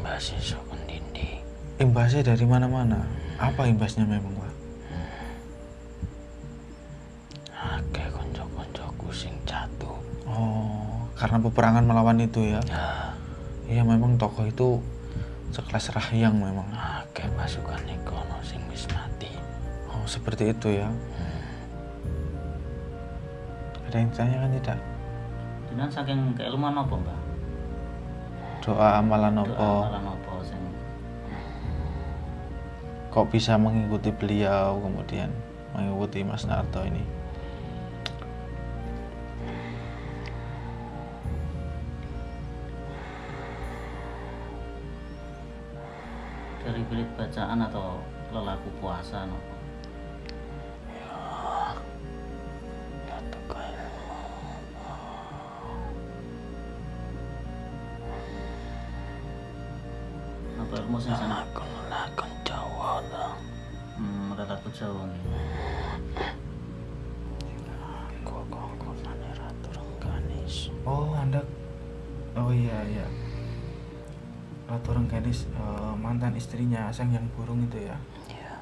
imbasnya saka ndi? Imbasnya dari mana-mana. Apa imbasnya memang, Pak? Akeh kanca-kancaku sing jatuh. Oh, karena peperangan melawan itu ya. Iya, memang tokoh itu sekelas Rahyang memang. Akeh pasukan kono sing wis mati. Oh, seperti itu ya. Ada yang ditanyakan tidak? Dengan saking keilmuan apa, Mbak? Doa amalan apa? Amalan apa sing Kok bisa mengikuti beliau, kemudian mengikuti Mas Narto ini? dari belit bacaan atau lelaku puasa nopo? Satu kaya Apa ilmu sing sampe lakon Jawa ta. lelaku Jawa nggih. Kongkonane Ratu Rengganis. Oh, Anda. Oh iya. Ratu Rengganis, mantan istrinya Sang Hyang Burung itu ya. Iya.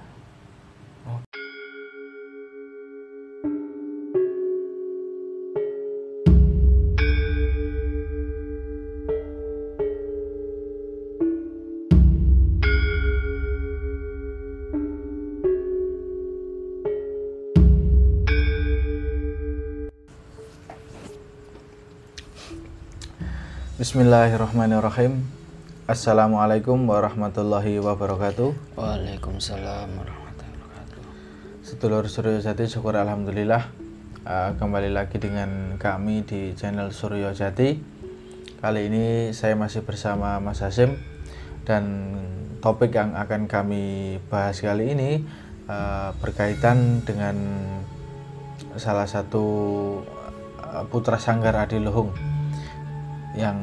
Bismillahirrahmanirrahim. Assalamualaikum warahmatullahi wabarakatuh. Waalaikumsalam warahmatullahi wabarakatuh. Sedulur Suryo Jati, syukur alhamdulillah. Kembali lagi dengan kami di channel Suryo Jati. Kali ini saya masih bersama Mas Hasim, dan topik yang akan kami bahas kali ini berkaitan dengan salah satu putra sanggar Adiluhung yang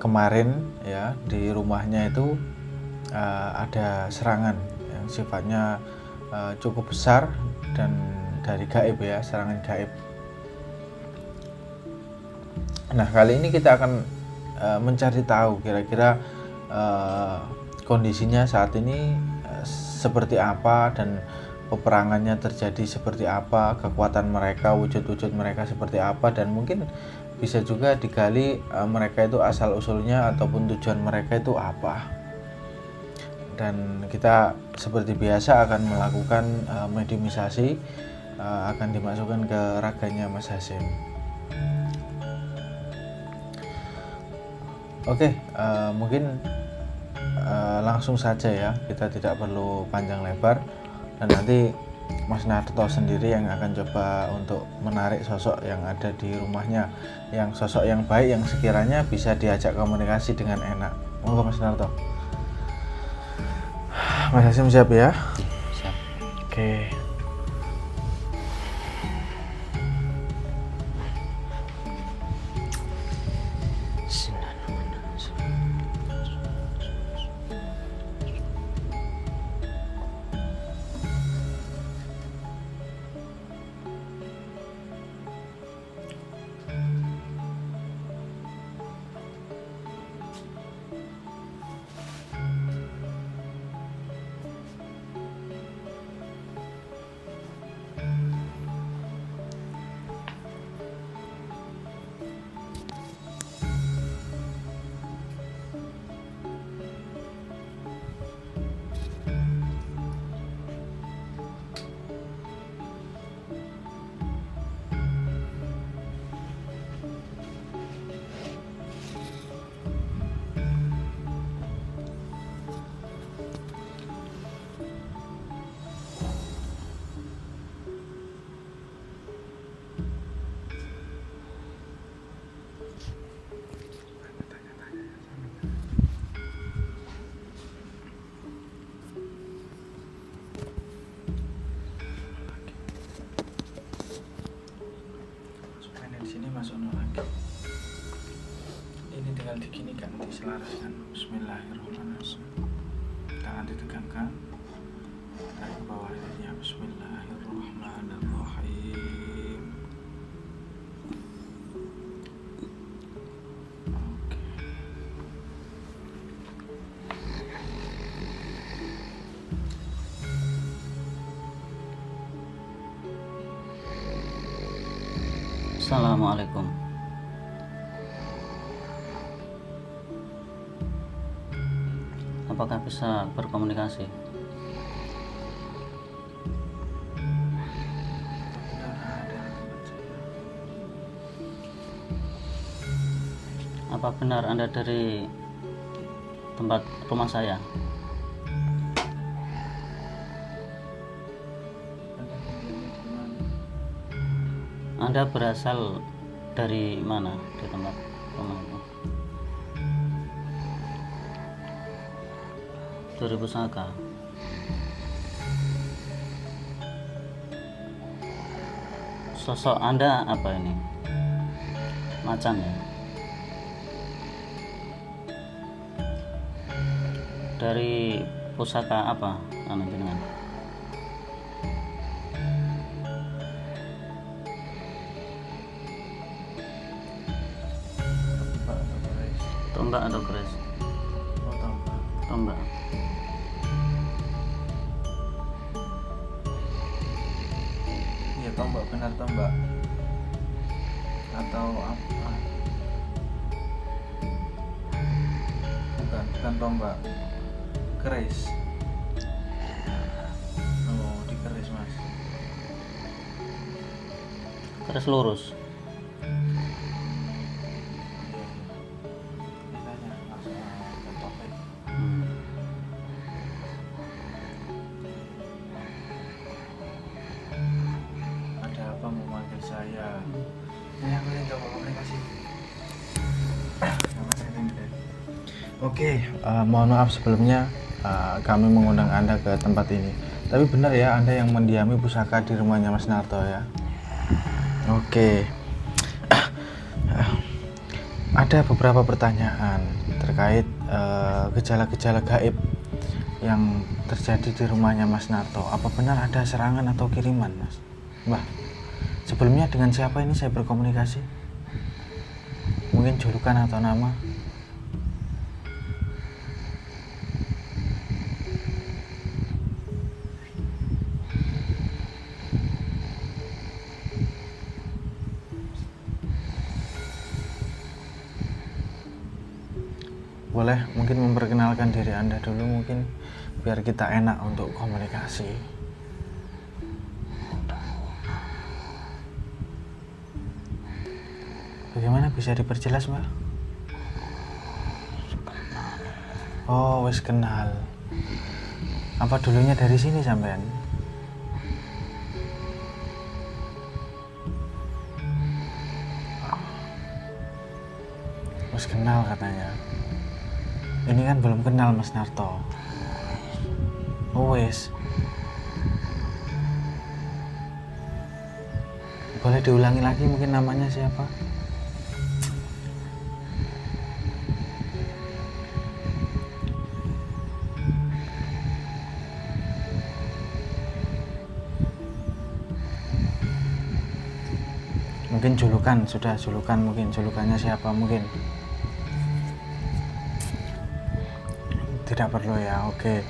kemarin ya di rumahnya itu ada serangan yang sifatnya cukup besar dan dari gaib ya, serangan gaib. Nah, kali ini kita akan mencari tahu kira-kira kondisinya saat ini seperti apa, dan peperangannya terjadi seperti apa, kekuatan mereka, wujud-wujud mereka seperti apa, dan mungkin bisa juga digali mereka itu asal usulnya ataupun tujuan mereka itu apa. Dan kita seperti biasa akan melakukan mediumisasi, akan dimasukkan ke raganya Mas Hasim. Oke, mungkin langsung saja ya, kita tidak perlu panjang lebar, dan nanti Mas Narto sendiri yang akan coba untuk menarik sosok yang ada di rumahnya, yang sosok yang baik, yang sekiranya bisa diajak komunikasi dengan enak. Monggo Mas Narto. Mas Hasim siap ya? Siap. Oke. tinggal diginikan, diselaraskan. Bismillahirrahmanirrahim. Tangan ditegangkan dari bawah lehernya. Bismillahirrahmanirrahim. Oke. Assalamualaikum. Apakah bisa berkomunikasi? Apa benar Anda dari tempat rumah saya? Anda berasal dari mana di tempat rumah itu? Dari pusaka. Sosok Anda apa ini? Macan ya? Dari pusaka apa anu jenengan? Tombak atau keris? Tombak. Iya, tombak, benar tombak. Atau apa? Bukan tombak. Keris. Oh, di keris, Mas. Keris lurus. Ada apa memanggil saya? Ini aku yang coba komunikasi. Nama saya Tengger. Oke, mohon maaf sebelumnya kami mengundang Anda ke tempat ini. Tapi benar ya, Anda yang mendiami pusaka di rumahnya Mas Narto ya? Oke. Ada beberapa pertanyaan terkait gejala-gejala gaib yang terjadi di rumahnya Mas Narto. Apa benar ada serangan atau kiriman, Mas? Mbah, sebelumnya dengan siapa ini saya berkomunikasi? Mungkin julukan atau nama? Boleh mungkin memperkenalkan diri Anda dulu mungkin biar kita enak untuk komunikasi. Bagaimana bisa diperjelas, Mbak? Oh, wis kenal. Apa dulunya dari sini sampean? Wis kenal katanya. Ini kan belum kenal Mas Narto. Oh, wes. Boleh diulangi lagi mungkin namanya siapa? Mungkin julukan, sudah julukan mungkin. Julukannya siapa mungkin? Tidak perlu ya, oke.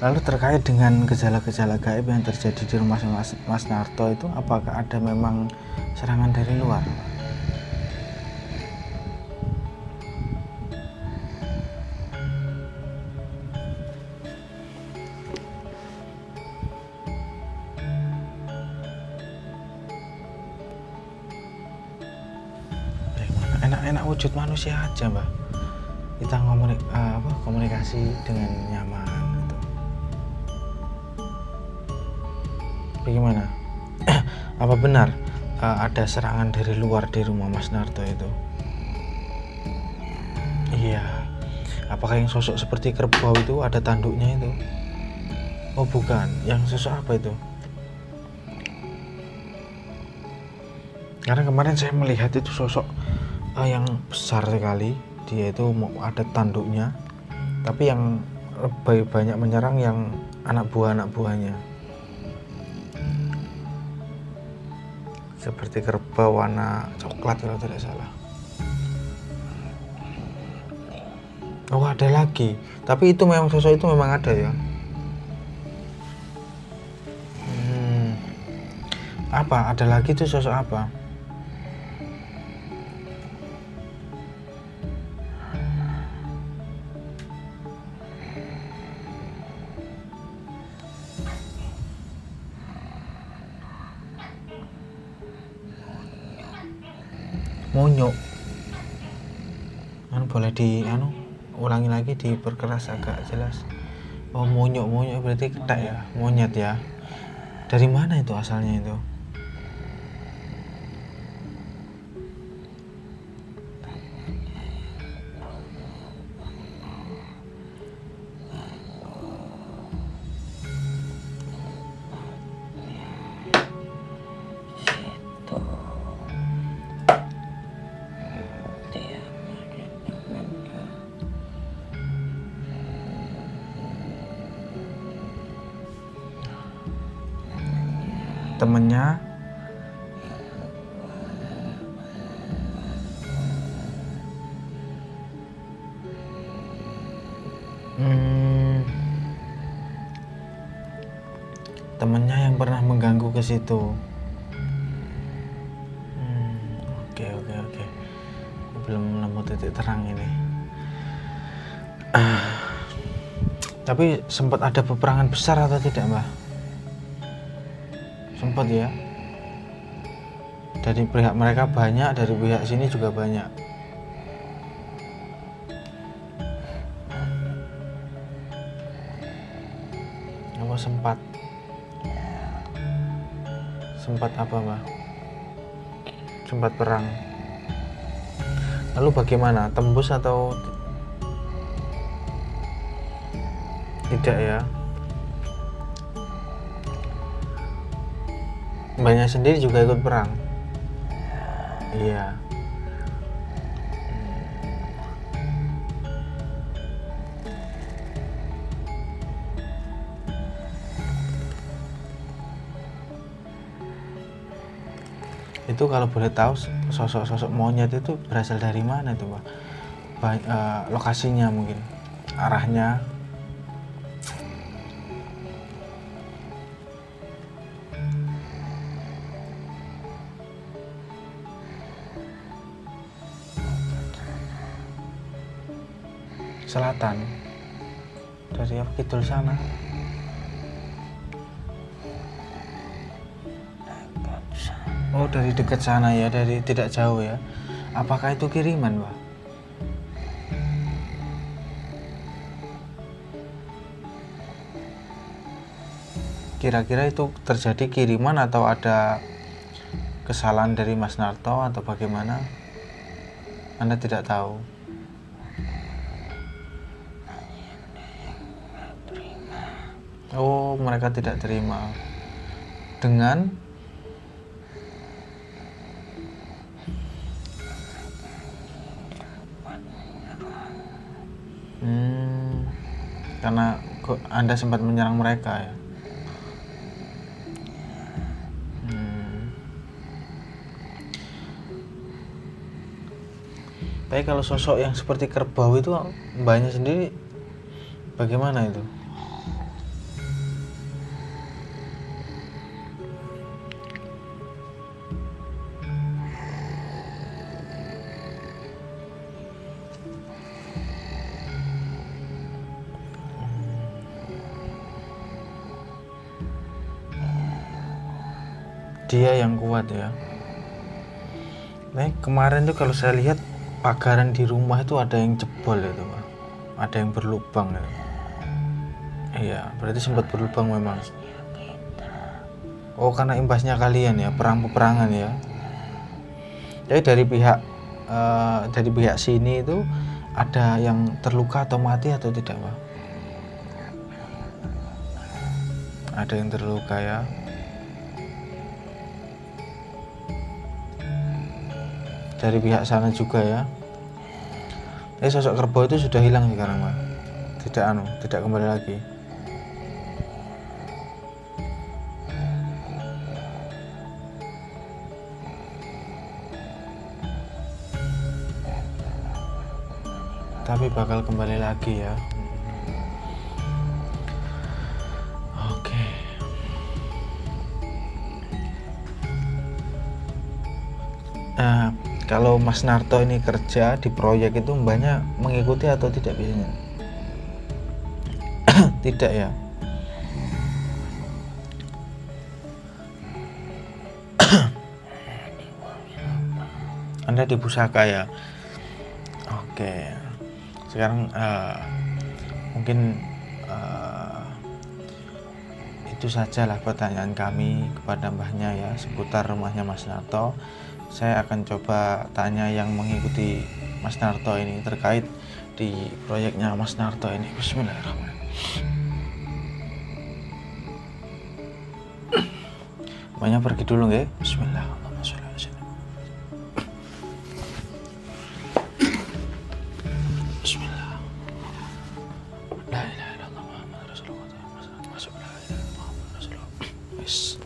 Lalu terkait dengan gejala-gejala gaib yang terjadi di rumah Mas Narto itu, apakah ada memang serangan dari luar? Enak-enak wujud manusia aja, Mbak. Kita komunikasi dengan nyaman gitu. Bagaimana? Apa benar ada serangan dari luar di rumah Mas Narto itu? Iya. Apakah yang sosok seperti kerbau itu ada tanduknya itu? Oh bukan, yang sosok apa itu? Karena kemarin saya melihat itu sosok yang besar sekali. Dia itu ada tanduknya, tapi yang lebih banyak menyerang yang anak buahnya, seperti kerbau warna coklat kalau tidak salah. Oh ada lagi, tapi itu memang sosok itu memang ada ya. Apa ada lagi tuh sosok apa? Monyok. Boleh ulangi lagi, diperkeras agak jelas. Oh, monyok berarti ketek ya, monyet ya. Dari mana itu asalnya itu? Temennya temennya yang pernah mengganggu ke situ. Oke. Belum nemu titik terang ini. Tapi sempat ada peperangan besar atau tidak, Mbah? Sempat ya. Dari pihak mereka banyak, dari pihak sini juga banyak. Apa sempat apa, Mbak? Sempat perang. Lalu bagaimana? Tembus atau tidak ya? Mbaknya sendiri juga ikut perang? Iya. Itu kalau boleh tahu sosok monyet itu berasal dari mana itu, Pak? Lokasinya mungkin, arahnya. Selatan, dari kidul sana. Oh, dari dekat sana ya, dari tidak jauh ya. Apakah itu kiriman, Pak? Kira-kira itu terjadi kiriman atau ada kesalahan dari Mas Narto atau bagaimana? Anda tidak tahu. Oh, mereka tidak terima dengan karena Anda sempat menyerang mereka ya. Tapi kalau sosok yang seperti kerbau itu Mbaknya sendiri bagaimana itu? Dia yang kuat ya. Nah, kemarin tuh kalau saya lihat pagaran di rumah itu ada yang jebol itu, Pak. Ada yang berlubang ya. Iya, berarti sempat berlubang memang. Oh, karena imbasnya kalian ya, peperangan ya. Jadi dari pihak sini itu ada yang terluka atau mati atau tidak, Pak? Ada yang terluka ya. Dari pihak sana juga ya. Sosok kerbau itu sudah hilang sekarang, Pak. Tidak kembali lagi. Tapi bakal kembali lagi ya. Oke. Kalau Mas Narto ini kerja di proyek itu Mbaknya mengikuti atau tidak biasanya? Tidak ya. Anda di Pusaka ya. Oke. Sekarang mungkin itu sajalah pertanyaan kami kepada mbahnya ya seputar rumahnya Mas Narto. Saya akan coba tanya yang mengikuti Mas Narto ini terkait di proyeknya Mas Narto ini. Bismillahirrahmanirrahim. Mbahnya pergi dulu nggih. Bismillahirrahmanirrahim. Bismillah. La ilaha illallah Muhammadur Rasulullah. Masuk la ilaha illallah Muhammadur Rasulullah. Wis.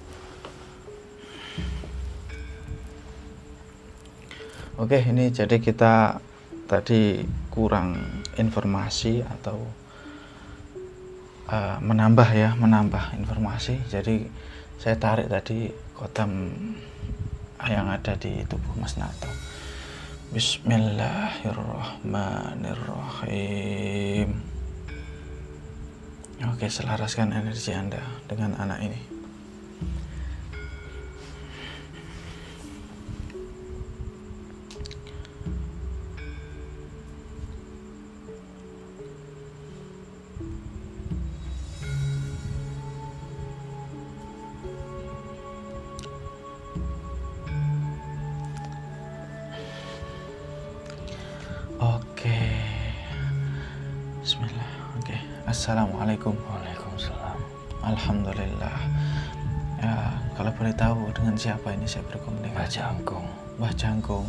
Oke, ini jadi kita tadi kurang informasi atau menambah informasi. Jadi saya tarik tadi kodam yang ada di tubuh Mas Narto. Bismillahirrahmanirrahim. Oke, selaraskan energi Anda dengan anak ini. Oke. Bismillah. Oke. Assalamualaikum. Waalaikumsalam. Alhamdulillah. Ya, kalau boleh tahu dengan siapa ini saya Mbah berkomunikasi? Jangkung. Mbah Jangkung.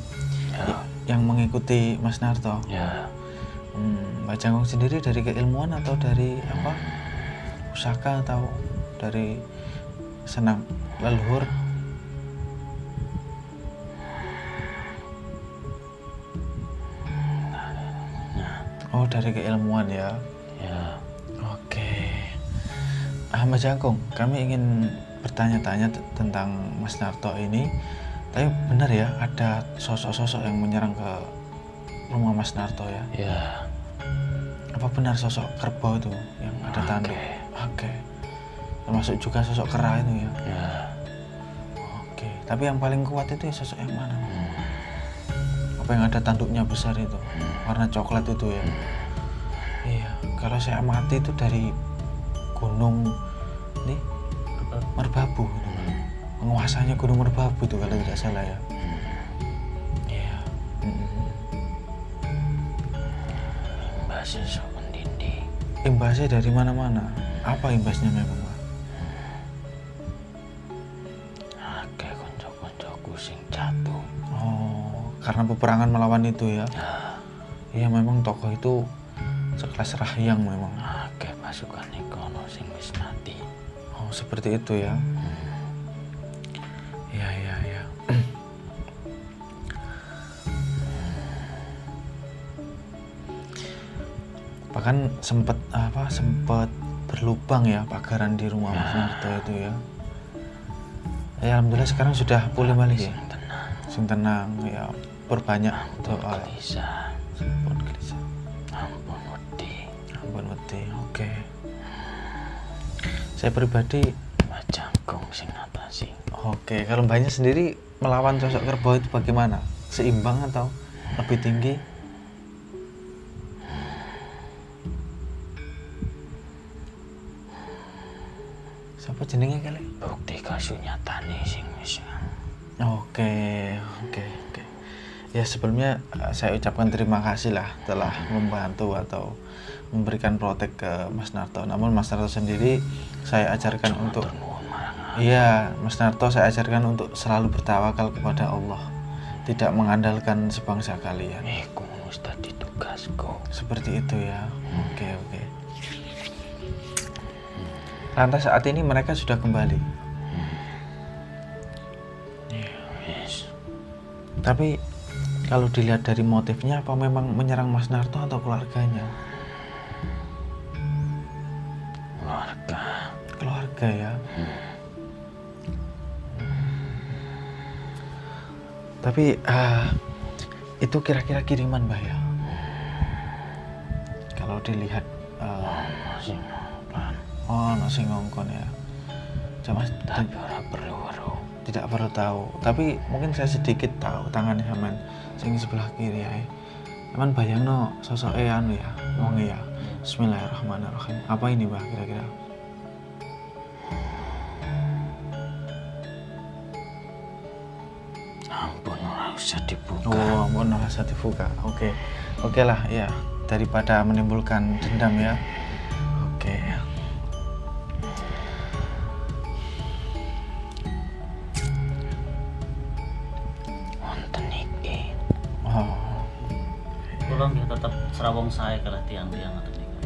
Ya. Yang mengikuti Mas Narto. Ya. Mbah Jangkung sendiri dari keilmuan atau dari apa? Pusaka atau dari senam leluhur? Oh, dari keilmuan ya. Ya. Oke. Mbah Jangkung, kami ingin bertanya-tanya tentang Mas Narto ini. Tapi benar ya, ada sosok-sosok yang menyerang ke rumah Mas Narto ya? Ya. Apa benar sosok kerbau itu yang ada tanduk? Oke. Termasuk juga sosok kera itu ya? Ya. Oke. Tapi yang paling kuat itu ya sosok yang mana? Apa yang ada tanduknya besar itu? Warna coklat itu ya? Iya. Kalau saya amati itu dari Gunung ini Merbabu gitu. Penguasanya Gunung Merbabu itu kalau tidak salah ya. Iya. Imbasnya sok mendindi. Imbasnya dari mana-mana. Apa imbasnya memang, Pak? Akeh konco-koncoku sing jatuh. Oh, karena peperangan melawan itu ya. Iya, memang tokoh itu sekelas Rahyang memang. Akeh pasukan ikono sing wis mati. Oh, seperti itu ya. Iya. Bahkan sempat berlubang ya pagaran di rumah Mas Narto itu ya. Ya, alhamdulillah sekarang sudah pulih balik ya. Sing tenang ya, perbanyak doa. Gelisah. Ampun gelisah. Ampun wedi. Ampun wedi. Oke. Saya pribadi Mbah Jangkung sing atasi. oke, kalau mbaknya sendiri melawan sosok kerbau itu bagaimana? Seimbang atau lebih tinggi? Siapa jenenge kali? Bukti kasunyatane sing wis. Oke. Ya sebelumnya saya ucapkan terima kasih lah telah membantu atau memberikan protek ke Mas Narto. Namun Mas Narto sendiri saya ajarkan untuk iya, Mas Narto saya ajarkan untuk selalu bertawakal kepada Allah. Tidak mengandalkan sebangsa kalian. Iku wis dadi tugasku. Seperti itu ya. Oke. Lantas saat ini mereka sudah kembali. Wis. Tapi kalau dilihat dari motifnya, apa memang menyerang Mas Narto atau keluarganya? Keluarga ya. Tapi itu kira-kira kiriman, Mbah ya? Kalau dilihat Sing plan. nasi ngongkon ya. Coba Tapi ora perlu weruh. tidak perlu tahu, tapi mungkin saya sedikit tahu tangannya sampean sing sebelah kiri ya. Sampean bayangno sosoke anu ya, wong ya. Bismillahirrahmanirrahim. Apa ini, Mbah, kira-kira? Ampun, ora usah dibuka. Oh, ampun, ora usah dibuka. Oke. Oke lah, ya. Daripada menimbulkan dendam ya. Oke. Wonten iki. Oh. Kula nggih tetep serawong sae kalah tiang-tiang ngoten niku.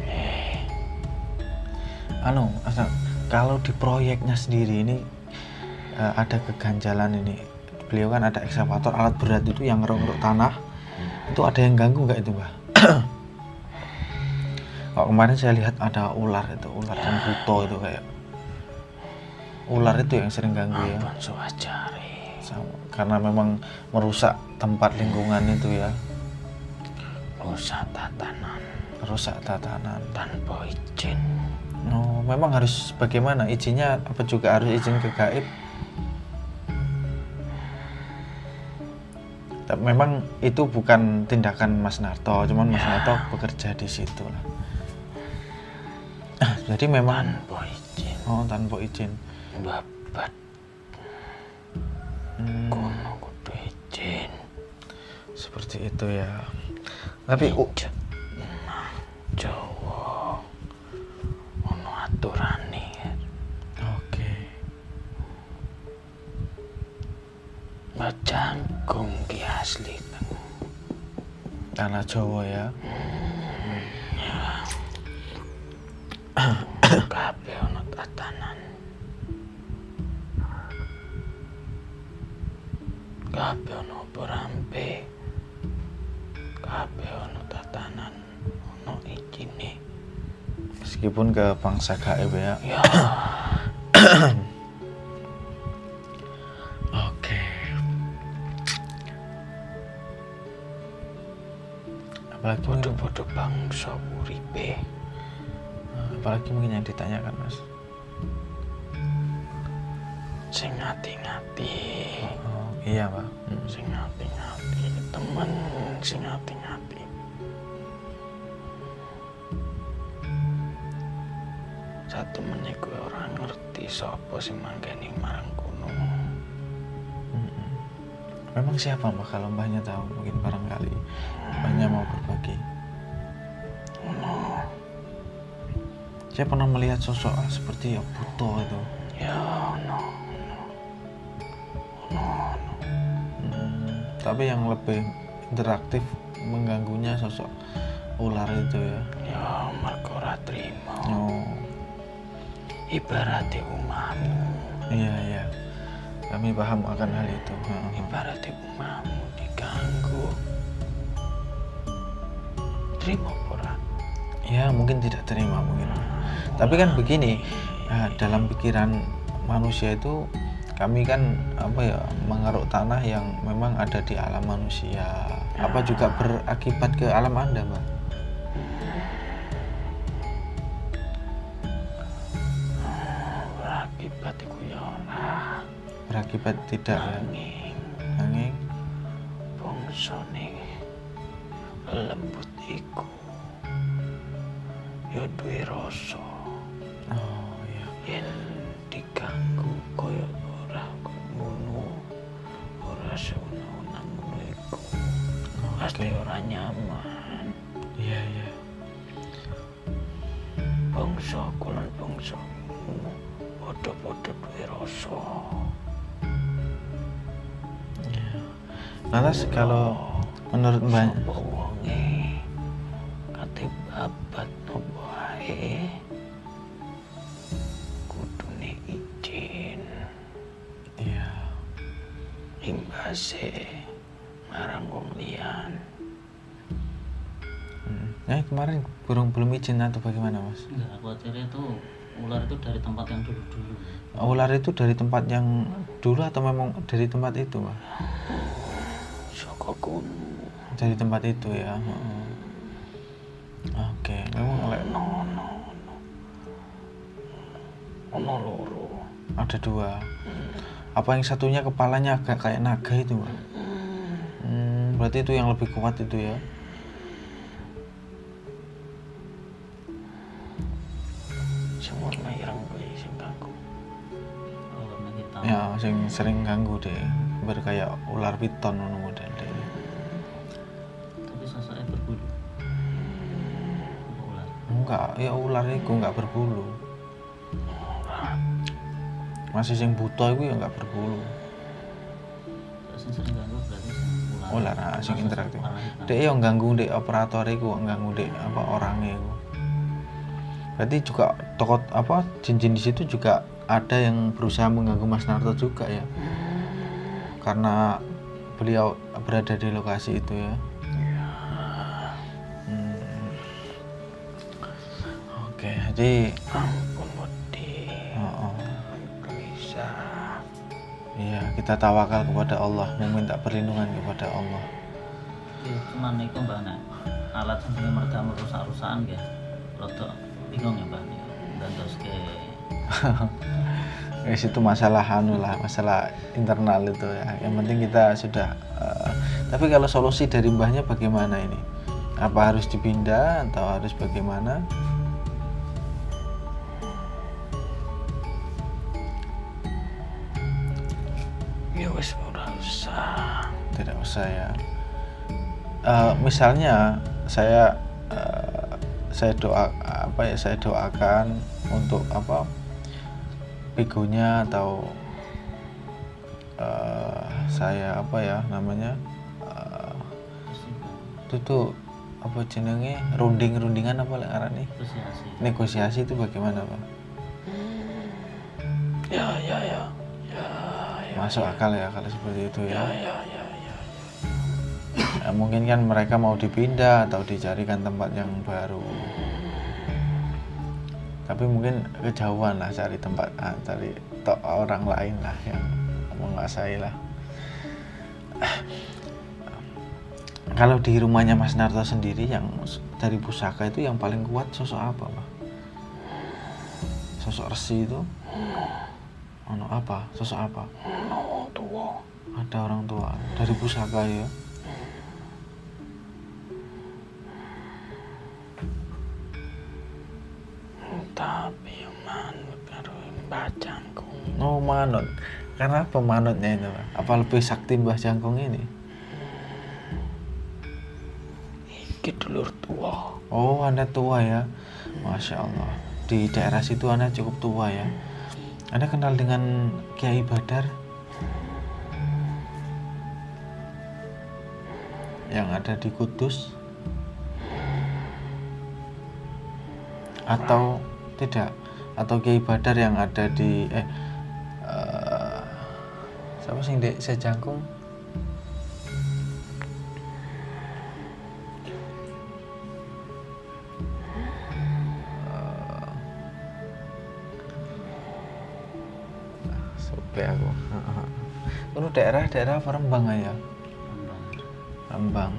Anu, asal kalau di proyeknya sendiri ini ada keganjalan ini. Beliau kan ada ekskavator alat berat itu yang ngeruk-ngeruk tanah. Itu ada yang ganggu nggak itu, Mbak? Kalau kemarin saya lihat ada ular itu, ular dan buto itu kayak ular itu yang sering ganggu ya. Ampun suwajare. Karena memang merusak tempat lingkungan itu ya. Rusak tatanan Rusak tatanan. tanpa izin. Oh, memang harus bagaimana? Izinnya apa juga harus izin ke gaib? Memang itu bukan tindakan Mas Narto, cuman Mas Narto bekerja di situ lah. Jadi memang Tanpa izin. oh tanpa izin. Babat kono kudu izin. Seperti itu ya. Tapi Nah, Jawa ono aturane. oke. Bajanggung ki asli Tanah Jawa ya. kabeh ono tatanan. Kabeh ono perampe. Kabeh ono tatanan, ono izine. Meskipun ke bangsa gaib ya. Ya, Oke. Apalagi mungkin, podo-podo bangsa uripe. apalagi mungkin yang ditanyakan Mas. Sing ngati-ngati. Oh, iya Pak. Sing ngati-ngati, temen sing ngati-ngati. Satu menit gue ora ngerti sapa sing manggani marang kono. Memang siapa Mbak kalau Mbahnya tahu? Mungkin barangkali Mbahnya mau berbagi. Saya pernah melihat sosok seperti Buto itu. Ya no. Tapi yang lebih interaktif mengganggunya sosok ular itu ya. Ya mergo ora trimo. Oh, Ibarate umamu. iya. Kami paham akan hal itu. Ibarate umamu diganggu. Trimo ora? Ya mungkin tidak terima mungkin. Tapi kan begini, dalam pikiran manusia itu kami kan mengeruk tanah yang memang ada di alam manusia. Apa juga berakibat ke alam Anda, Mbak? Berakibat iku ya ora. Berakibat tidak ya. Angin. Bangsane lembut iku ya duwe rasa. Oh iya. Yen diganggu kaya ora ngono, ora seuna-una ngono iku. Pasti ora nyaman. Iya. Bangsa kulon bangsa padha-padha duwe rasa. Lantas kalau menurut Mbak, Sapa wonge kate babat nopo ae kudune izin. iya. Imbase marang wong liyan. Kemarin belum izin atau bagaimana Mas? Enggak, khawatirnya itu ular itu dari tempat yang dulu-dulu. Ular itu dari tempat yang dulu atau memang dari tempat itu, Mbak? Saka kono Dari tempat itu ya. Oke, memang ono loro. ada dua. Apa yang satunya kepalanya agak kayak naga itu, Mbak? Berarti itu yang lebih kuat itu ya. Semua ireng kuwi sing ganggu. Oh, warna hitam. Ya, sing sering ganggu deh. Kayak ular piton ngono model deh. Tapi sosoknya berbulu. Ular. Enggak, ya ular itu enggak berbulu. Masih sing buta itu ya enggak berbulu. Sing sering ganggu berarti sing ular. Ular sing Sosok interaktif. warna hitam. Dek yang ganggu dek operator iku, ganggu dek apa orangnya iku. Berarti juga tokoh apa jin-jin di situ juga ada yang berusaha mengganggu Mas Narto juga ya. Karena beliau berada di lokasi itu ya. Oke, jadi Ampun Budi. oh. Bisa. Iya, kita tawakal kepada Allah, meminta perlindungan kepada Allah. Ya, cuman itu Mbak nek alat sing meredam rusak-rusakan ya. Rodok bingung ya Mbak. Dan terus ke Itu masalah masalah internal itu ya. Yang penting kita sudah tapi kalau solusi dari mbahnya bagaimana ini? Apa harus dipindah atau harus bagaimana? Ya wis ora usah. Tidak usah ya. Misalnya saya doakan untuk apa begonya atau saya apa ya namanya itu tuh apa jenenge rundingan apa lek arane negosiasi itu bagaimana Pak? Ya. Masuk akal ya kalau seperti itu ya. Ya. Ya, mungkin kan mereka mau dipindah atau dicarikan tempat yang baru. Tapi mungkin kejauhan lah cari tempat, cari orang lain lah yang menguasai lah. Kalau di rumahnya Mas Narto sendiri yang dari pusaka itu yang paling kuat sosok apa Pak? Sosok resi itu? Ono apa? Sosok apa? Orang tua. Ada orang tua dari pusaka ya. Tapi manut karo Mbah Jangkung. Oh manut. Karena apa manutnya itu Pak? Apa lebih sakti Mbah Jangkung ini? Iki dulur tua. Oh Anda tua ya. Masya Allah. Di daerah situ Anda cukup tua ya. Anda kenal dengan Kiai Badar? Yang ada di Kudus? Atau tidak? Atau Kiai Badar yang ada di siapa sih Dek Sejangkung? Sampai aku. Itu daerah Rembang ya. Rembang.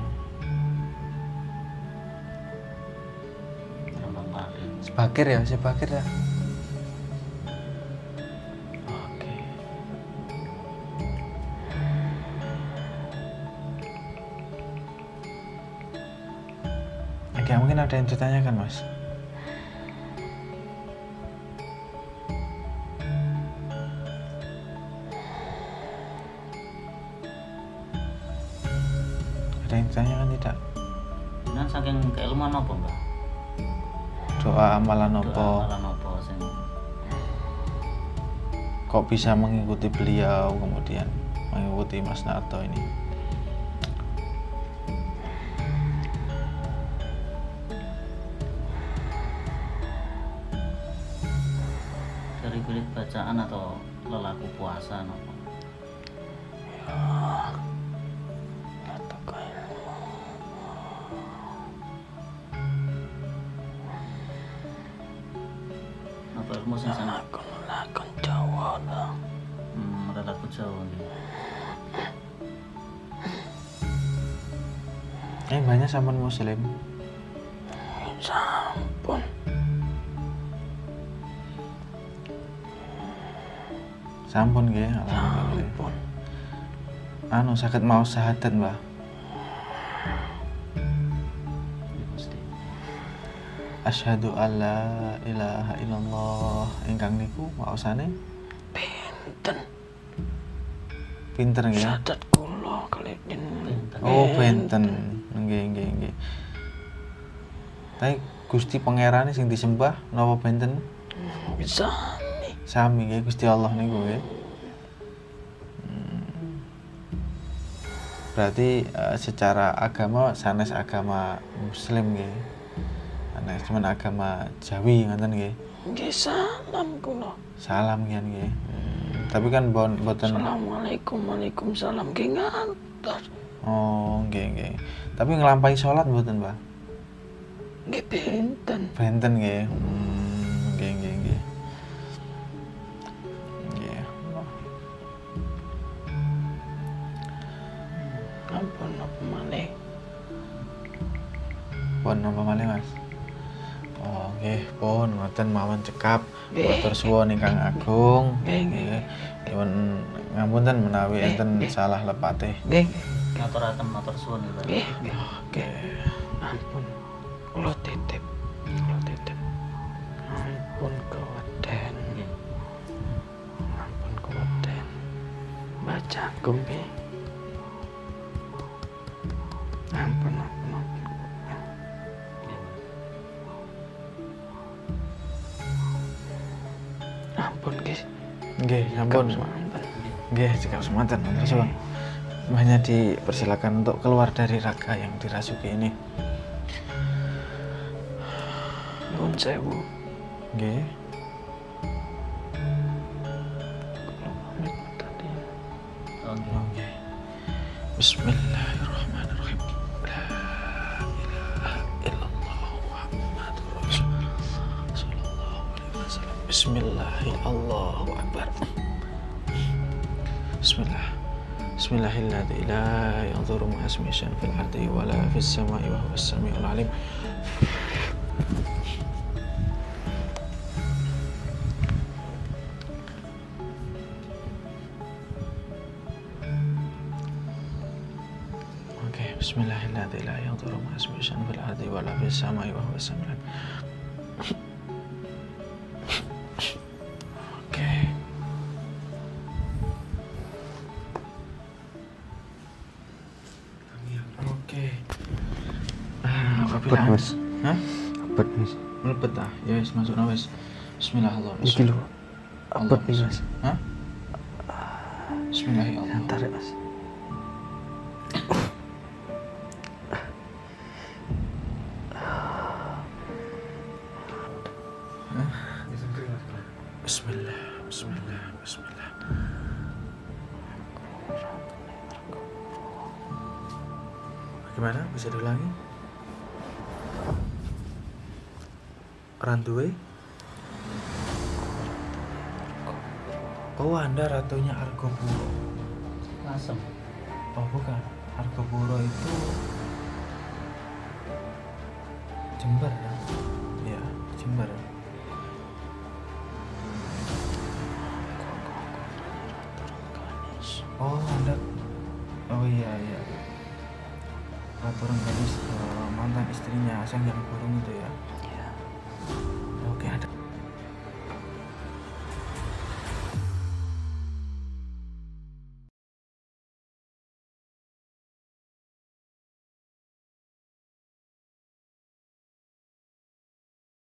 Sebakir ya. Oke. Oke, mungkin ada yang ditanyakan Mas. Ada yang ditanyakan tidak? Nah, saking keilmuan apa Mbak? Doa amalan Doa apa? amalan apa sing Kok bisa mengikuti beliau kemudian mengikuti Mas Narto ini? dari kulit bacaan atau lelaku puasa apa? Atau kayak Apa ilmu sing sana? lakon Jawa lah. Lelaku Jawa gitu. Banyak sampun muslim. Sampun. Sampun nggih, alhamdulillah. Sampun. Anu sakit mau syahadat, Mbah. Ya Gusti. Asyhadu alla ilaha illallah ingkang niku maosane Benten. pinter nggih. Syahadat kula kali Benten. Oh, benten. Nggih. Tapi Gusti pangerane sing disembah napa benten? Bisa. Sami nggih Gusti Allah niku nggih. Berarti secara agama sanes agama Muslim nggih. Sanes cuman agama Jawi ngoten nggih. Nggih salam kula. Salam nggih. Tapi kan boten. Assalamualaikum, waalaikumsalam nggih ngantos. Oh, nggih. Tapi nglampahi salat mboten, Mbah? Nggih benten. Benten nggih. Nggih. Nggih. Ampun apa malih. Pun napa malih, Mas? Oh, nggih, pun ngoten mawon cekap. Nggih. Matur suwun ingkang agung. Nggih. Nyuwun ngapunten menawi enten salah lepatih. Nggih. Ngaturaken matur suwun ya, Pak. Nggih. Nggih. Ampun. Kula titip. Ampun keweden. Nggih. Ampun keweden. Baca gumbi. Ampun. Nggih, Pak. Ampun nggih. Nggih, ampun. Nggih, cekap semanten. Matur suwun. Hanya dipersilakan untuk keluar dari raga yang dirasuki ini. Nuwun sewu. Nggih. Kula pamit tadi. Oh, nggih. Oke. Bismillahirrahmanirrahim. La ilaha illallah Muhammadur Rasulullah sallallahu alaihi wasallam. Bismillahirrahmanirrahim. Allahu akbar. Bismillahilladzi la yadhurru ma'a ismihi syai'un fil ardi wa la fis sama'i wa huwas samiul alim. Bismillahilladzi la yadhurru ma'a ismihi syai'un fil ardi wa la fis sama'i wa huwas samiul alim. Oke. Abet, Mas. Hah? Abet, Mas. Mlebet ah. Ya wis masukna wis. Bismillahirrahmanirrahim. Iki lho. Abet nih, Mas. Hah? Bismillahirrahmanirrahim. Ntar ya, Mas. Bismillah. Gimana? Bisa diulangi? Randuwe? Oh, Anda ratunya Argopuro. Lasem. Oh, bukan. Argopuro itu Jember ya? Iya, Jember. Oh, Anda. Oh iya. Ratu Rengganis mantan istrinya Sang Hyang Burung itu ya.